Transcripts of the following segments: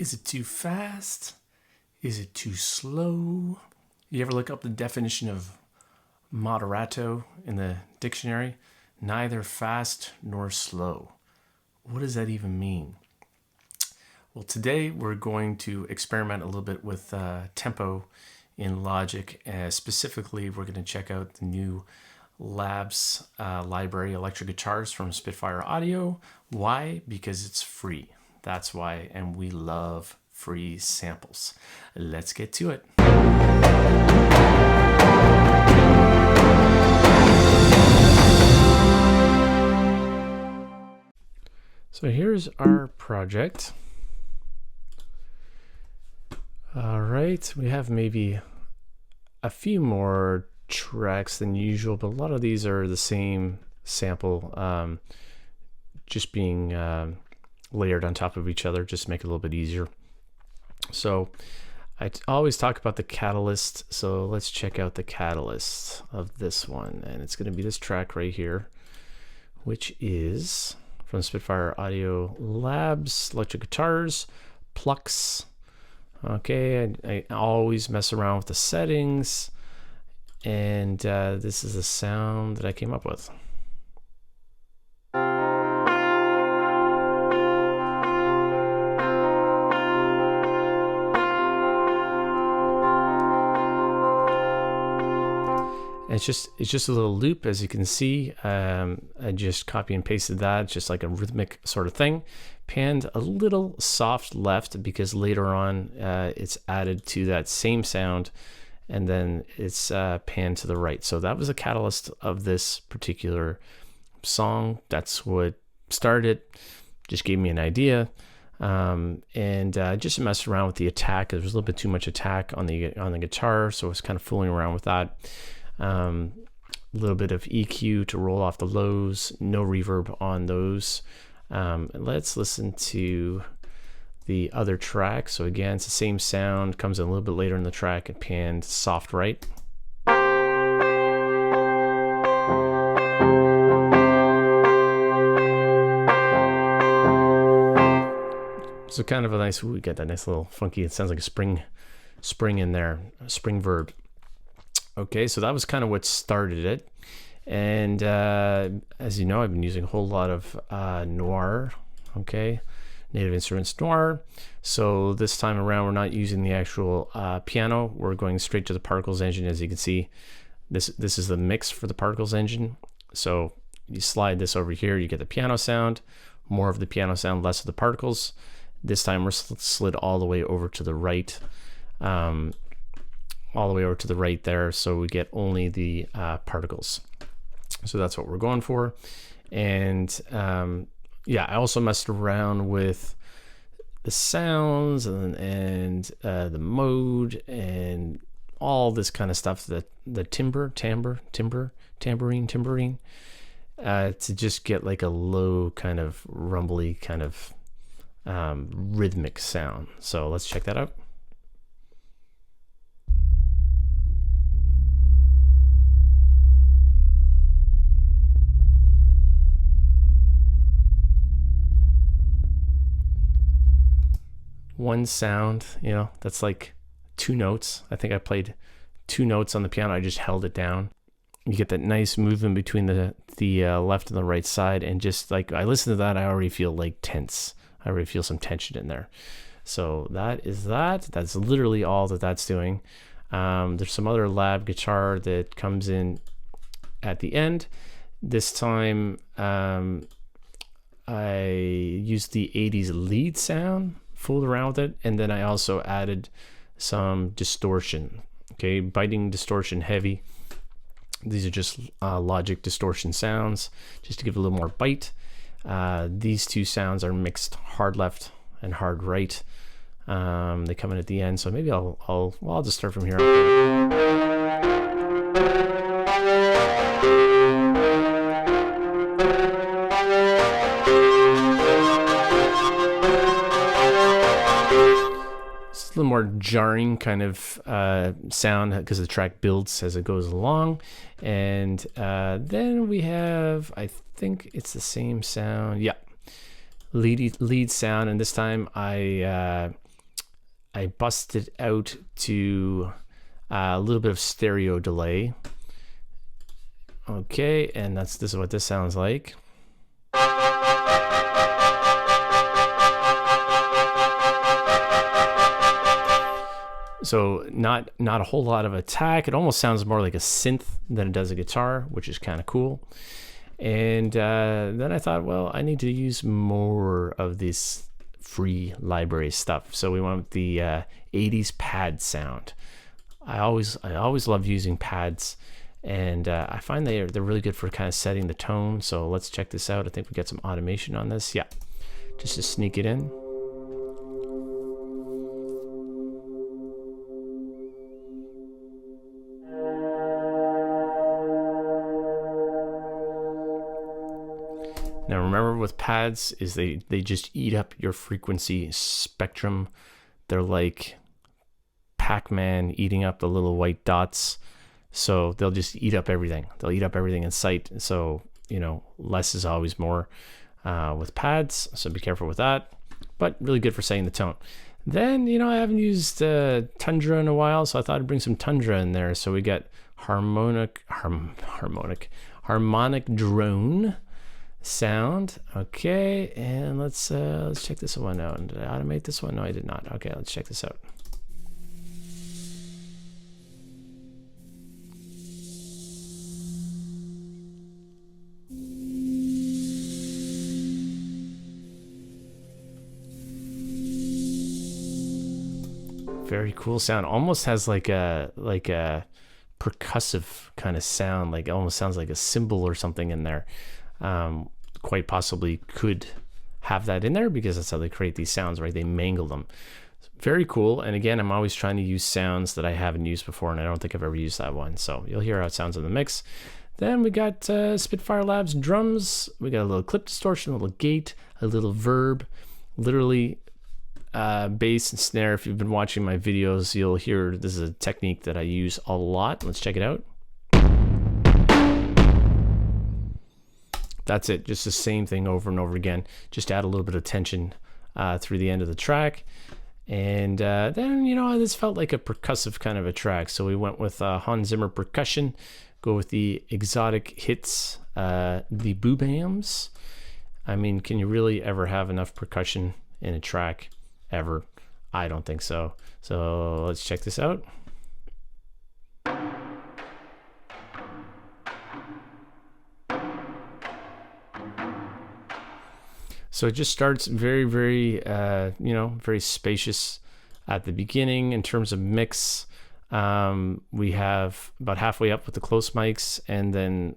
Is it too fast? Is it too slow? You ever look up the definition of moderato in the dictionary? Neither fast nor slow. What does that even mean? Well, today we're going to experiment a little bit with tempo in Logic. Specifically, we're going to check out the new Labs library electric guitars from Spitfire Audio. Why? Because it's free. That's why, and we love free samples. Let's get to it. So here's our project. All right, we have maybe a few more tracks than usual, but a lot of these are the same sample, just being layered on top of each other, just to make it a little bit easier. So I always talk about the catalyst, so let's check out the catalyst of this one, and it's going to be this track right here, which is from Spitfire Audio Labs electric guitars, Plucks. Okay, I always mess around with the settings, and this is the sound that I came up with. It's just a little loop, as you can see. I just copy and pasted that, just like a rhythmic sort of thing. Panned a little soft left because later on it's added to that same sound, and then it's panned to the right. So that was the catalyst of this particular song. That's what started it. Just gave me an idea, and just messed around with the attack. There was a little bit too much attack on the guitar, so I was kind of fooling around with that. A little bit of EQ to roll off the lows, no reverb on those. Let's listen to the other track. So again, it's the same sound, comes in a little bit later in the track and panned soft right. So kind of a nice, we get that nice little funky, it sounds like a spring in there, a spring verb. Okay, so that was kind of what started it. And as you know, I've been using a whole lot of Noir, okay, Native Instruments Noir. So this time around, we're not using the actual piano. We're going straight to the Particles engine. As you can see, this is the mix for the Particles engine. So you slide this over here, you get the piano sound, more of the piano sound, less of the particles. This time we're slid all the way over to the right. All the way over to the right there, so we get only the particles. So that's what we're going for. And yeah, I also messed around with the sounds and the mode and all this kind of stuff, the tambourine, to just get like a low kind of rumbly kind of rhythmic sound. So let's check that out. One sound, you know, that's like two notes. I think I played two notes on the piano. I just held it down. You get that nice movement between the left and the right side, and just like I listen to that, I already feel like tense. I already feel some tension in there. So that is that. That's literally all that that's doing. There's some other lab guitar that comes in at the end. This time I used the 80s lead sound, fooled around with it, and then I also added some distortion. Okay, biting, distortion, heavy. These are just Logic distortion sounds, just to give it a little more bite. These two sounds are mixed hard left and hard right. They come in at the end, so maybe I'll just start from here. It's a little more jarring kind of sound because the track builds as it goes along. And then we have, I think it's the same sound. Yeah, lead sound. And this time I I busted out to a little bit of stereo delay. Okay, and this is what this sounds like. So not a whole lot of attack. It almost sounds more like a synth than it does a guitar, which is kind of cool. And then I thought, well, I need to use more of this free library stuff. So we went with the 80s pad sound. I always love using pads, and I find they're really good for kind of setting the tone. So let's check this out. I think we got some automation on this. Yeah, just to sneak it in. Now remember with pads is they just eat up your frequency spectrum. They're like Pac-Man eating up the little white dots. So they'll just eat up everything. They'll eat up everything in sight. So, you know, less is always more with pads. So be careful with that. But really good for setting the tone. Then, you know, I haven't used Tundra in a while, so I thought I'd bring some Tundra in there. So we got harmonic drone sound. Okay, and let's check this one out. Did I automate this one? No, I did not. Okay, let's check this out. Very cool sound. Almost has like a percussive kind of sound. Like it almost sounds like a cymbal or something in there. Quite possibly could have that in there because that's how they create these sounds, right? They mangle them. Very cool. And again, I'm always trying to use sounds that I haven't used before, and I don't think I've ever used that one. So you'll hear how it sounds in the mix. Then we got Spitfire Labs drums. We got a little clip distortion, a little gate, a little verb, literally bass and snare. If you've been watching my videos, you'll hear this is a technique that I use a lot. Let's check it out. That's it, just the same thing over and over again. Just add a little bit of tension through the end of the track. And then, you know, this felt like a percussive kind of a track. So we went with Hans Zimmer Percussion, go with the exotic hits, the boobams. I mean, can you really ever have enough percussion in a track ever? I don't think so. So let's check this out. So it just starts very, very, you know, very spacious at the beginning in terms of mix. We have about halfway up with the close mics, and then,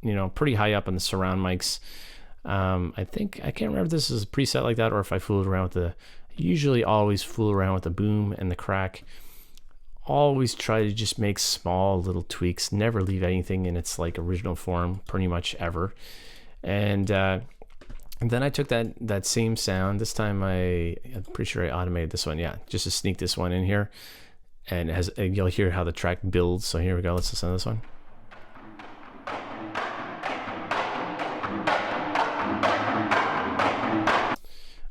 you know, pretty high up on the surround mics. I can't remember if this is a preset like that or if I fooled around with I usually always fool around with the boom and the crack. Always try to just make small little tweaks, never leave anything in its like original form, pretty much ever. And then I took that same sound. This time I'm pretty sure I automated this one. Yeah, just to sneak this one in here. And you'll hear how the track builds. So here we go. Let's listen to this one.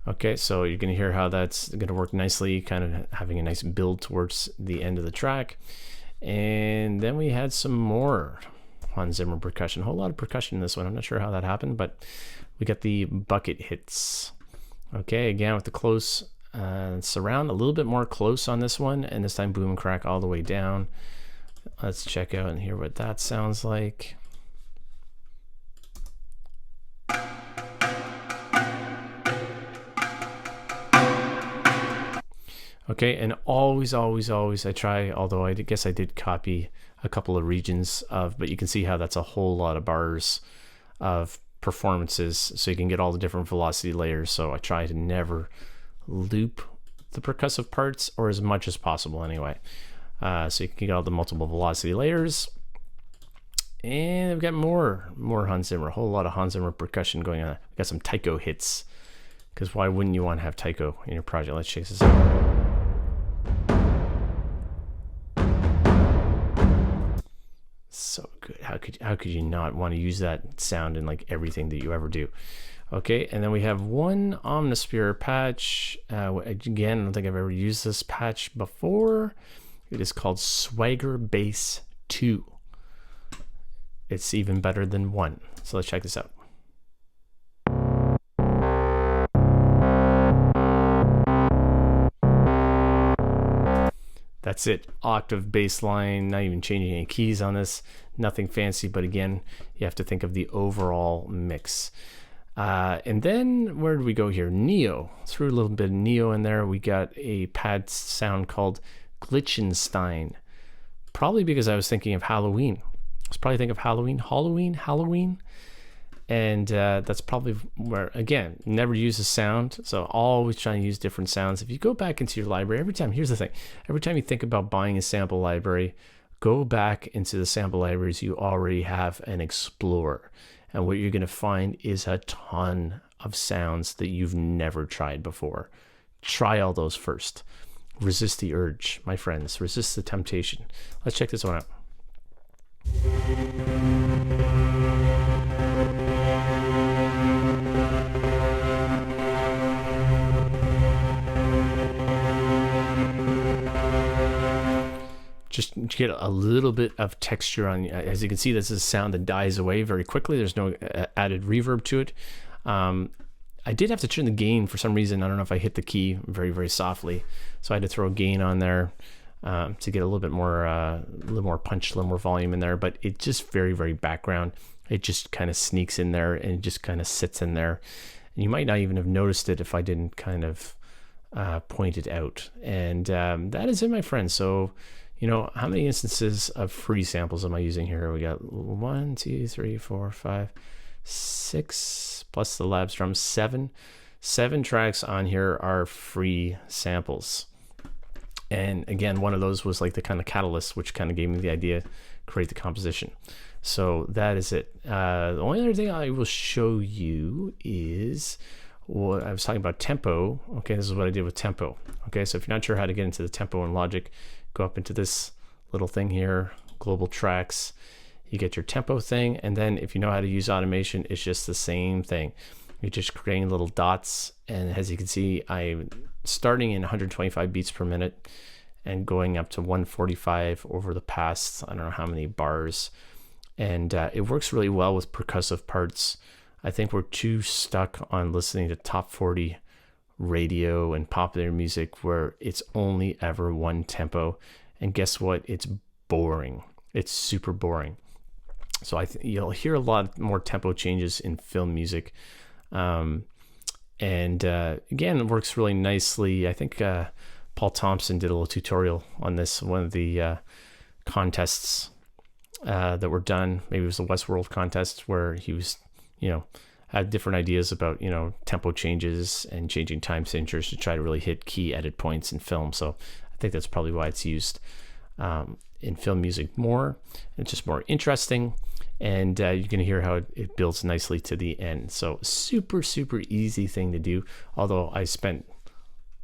Okay, so you're going to hear how that's going to work nicely, kind of having a nice build towards the end of the track. And then we had some more Hans Zimmer percussion. A whole lot of percussion in this one. I'm not sure how that happened, but we got the bucket hits. Okay, again with the close surround, a little bit more close on this one, and this time boom and crack all the way down. Let's check out and hear what that sounds like. Okay, and always I try, although I guess I did copy a couple of regions but you can see how that's a whole lot of bars of performances, so you can get all the different velocity layers. So I try to never loop the percussive parts, or as much as possible anyway. So you can get all the multiple velocity layers. And I've got more Hans Zimmer, a whole lot of Hans Zimmer percussion going on. We've got some taiko hits, because why wouldn't you want to have taiko in your project? Let's check this out. So good. How could you not want to use that sound in like everything that you ever do? Okay, and then we have one Omnisphere patch. Again, I don't think I've ever used this patch before. It is called Swagger Bass 2. It's even better than 1. So let's check this out. That's it. Octave bass line, not even changing any keys on this. Nothing fancy, but again, you have to think of the overall mix. And then where did we go here? Neo. Threw a little bit of Neo in there. We got a pad sound called Glitchenstein. Probably because I was thinking of Halloween. I was probably thinking of Halloween. And that's probably where, again, never use a sound. So always trying to use different sounds. If you go back into your library, here's the thing. Every time you think about buying a sample library, go back into the sample libraries you already have and explore. And what you're going to find is a ton of sounds that you've never tried before. Try all those first. Resist the urge, my friends. Resist the temptation. Let's check this one out. Just get a little bit of texture on. As you can see, this is a sound that dies away very quickly. There's no added reverb to it. I did have to turn the gain for some reason. I don't know if I hit the key very, very softly. So I had to throw a gain on there to get a little bit more, punch, a little more volume in there. But it just very, very background. It just kind of sneaks in there and it just kind of sits in there. And you might not even have noticed it if I didn't kind of point it out. And that is it, my friends. So, you know, how many instances of free samples am I using here? We got 1, 2, 3, 4, 5, 6, plus the Labs drums, 7. 7 tracks on here are free samples. And again, one of those was like the kind of catalyst, which kind of gave me the idea to create the composition. So that is it. The only other thing I will show you is what I was talking about, tempo. Okay, this is what I did with tempo. Okay, so if you're not sure how to get into the tempo in Logic, go up into this little thing here, global tracks. You get your tempo thing, and then if you know how to use automation, it's just the same thing. You're just creating little dots, and as you can see, I'm starting in 125 beats per minute and going up to 145 over the past, I don't know how many bars. And it works really well with percussive parts. I think we're too stuck on listening to top 40 radio and popular music where it's only ever one tempo, and guess what, it's boring. It's super boring. So you'll hear a lot more tempo changes in film music, and again, it works really nicely. I think Paul Thompson did a little tutorial on this, one of the contests that were done. Maybe it was the Westworld contest, where he was, had different ideas about, tempo changes and changing time signatures to try to really hit key edit points in film. So I think that's probably why it's used in film music more. It's just more interesting, and you're going to hear how it builds nicely to the end. So super, super easy thing to do, although I spent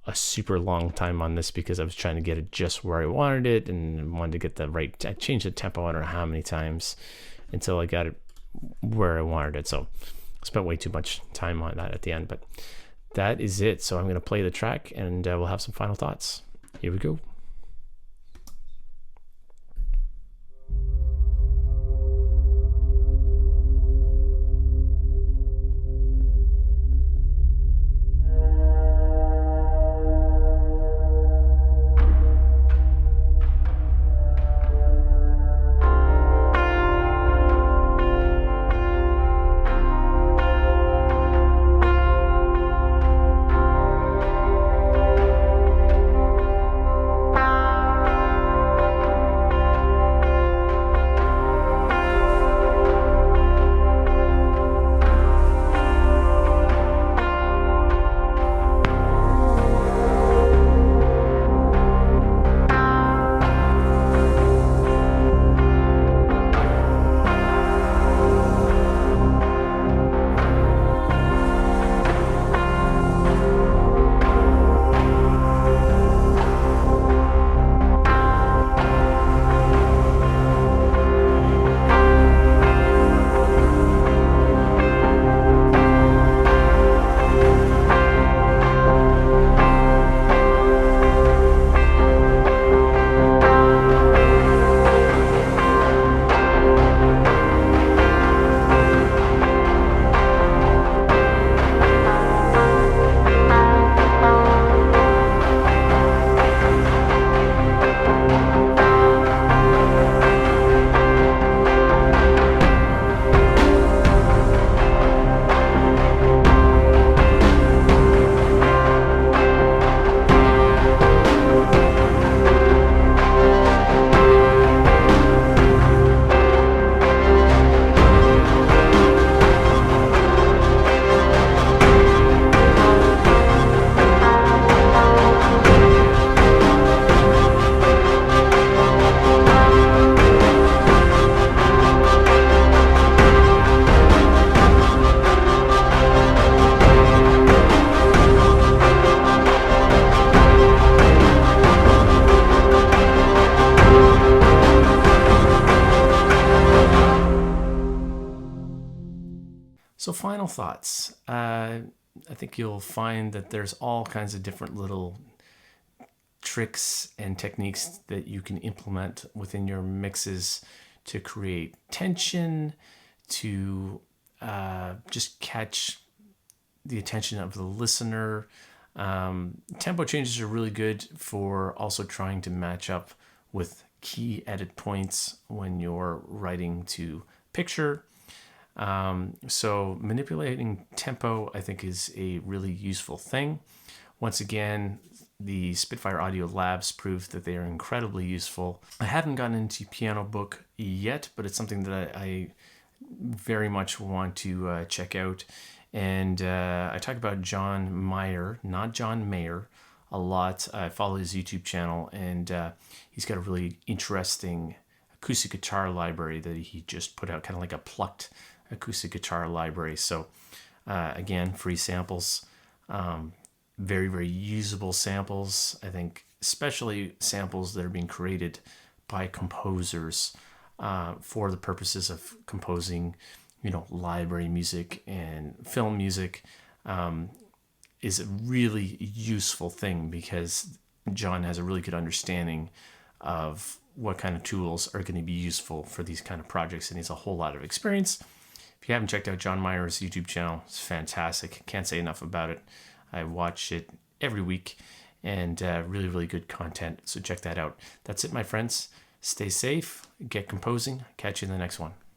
a super long time on this because I was trying to get it just where I wanted it and wanted to get the right, I changed the tempo I don't know how many times until I got it where I wanted it. So I spent way too much time on that at the end, but that is it. So I'm going to play the track, and we'll have some final thoughts. Here we go. final thoughts. I think you'll find that there's all kinds of different little tricks and techniques that you can implement within your mixes to create tension, to just catch the attention of the listener. Tempo changes are really good for also trying to match up with key edit points when you're writing to picture. So manipulating tempo, I think, is a really useful thing. Once again, the Spitfire Audio Labs prove that they are incredibly useful. I haven't gotten into piano book yet, but it's something that I very much want to check out. And I talk about John Mayer, not John Mayer, a lot. I follow his YouTube channel, and he's got a really interesting acoustic guitar library that he just put out, kind of like a plucked acoustic guitar library. So again, free samples, very, very usable samples. I think especially samples that are being created by composers for the purposes of composing, library music and film music, is a really useful thing, because John has a really good understanding of what kind of tools are going to be useful for these kind of projects, and he has a whole lot of experience. If you haven't checked out John Mayer's YouTube channel, it's fantastic. Can't say enough about it. I watch it every week, and really, really good content. So check that out. That's it, my friends. Stay safe, get composing. Catch you in the next one.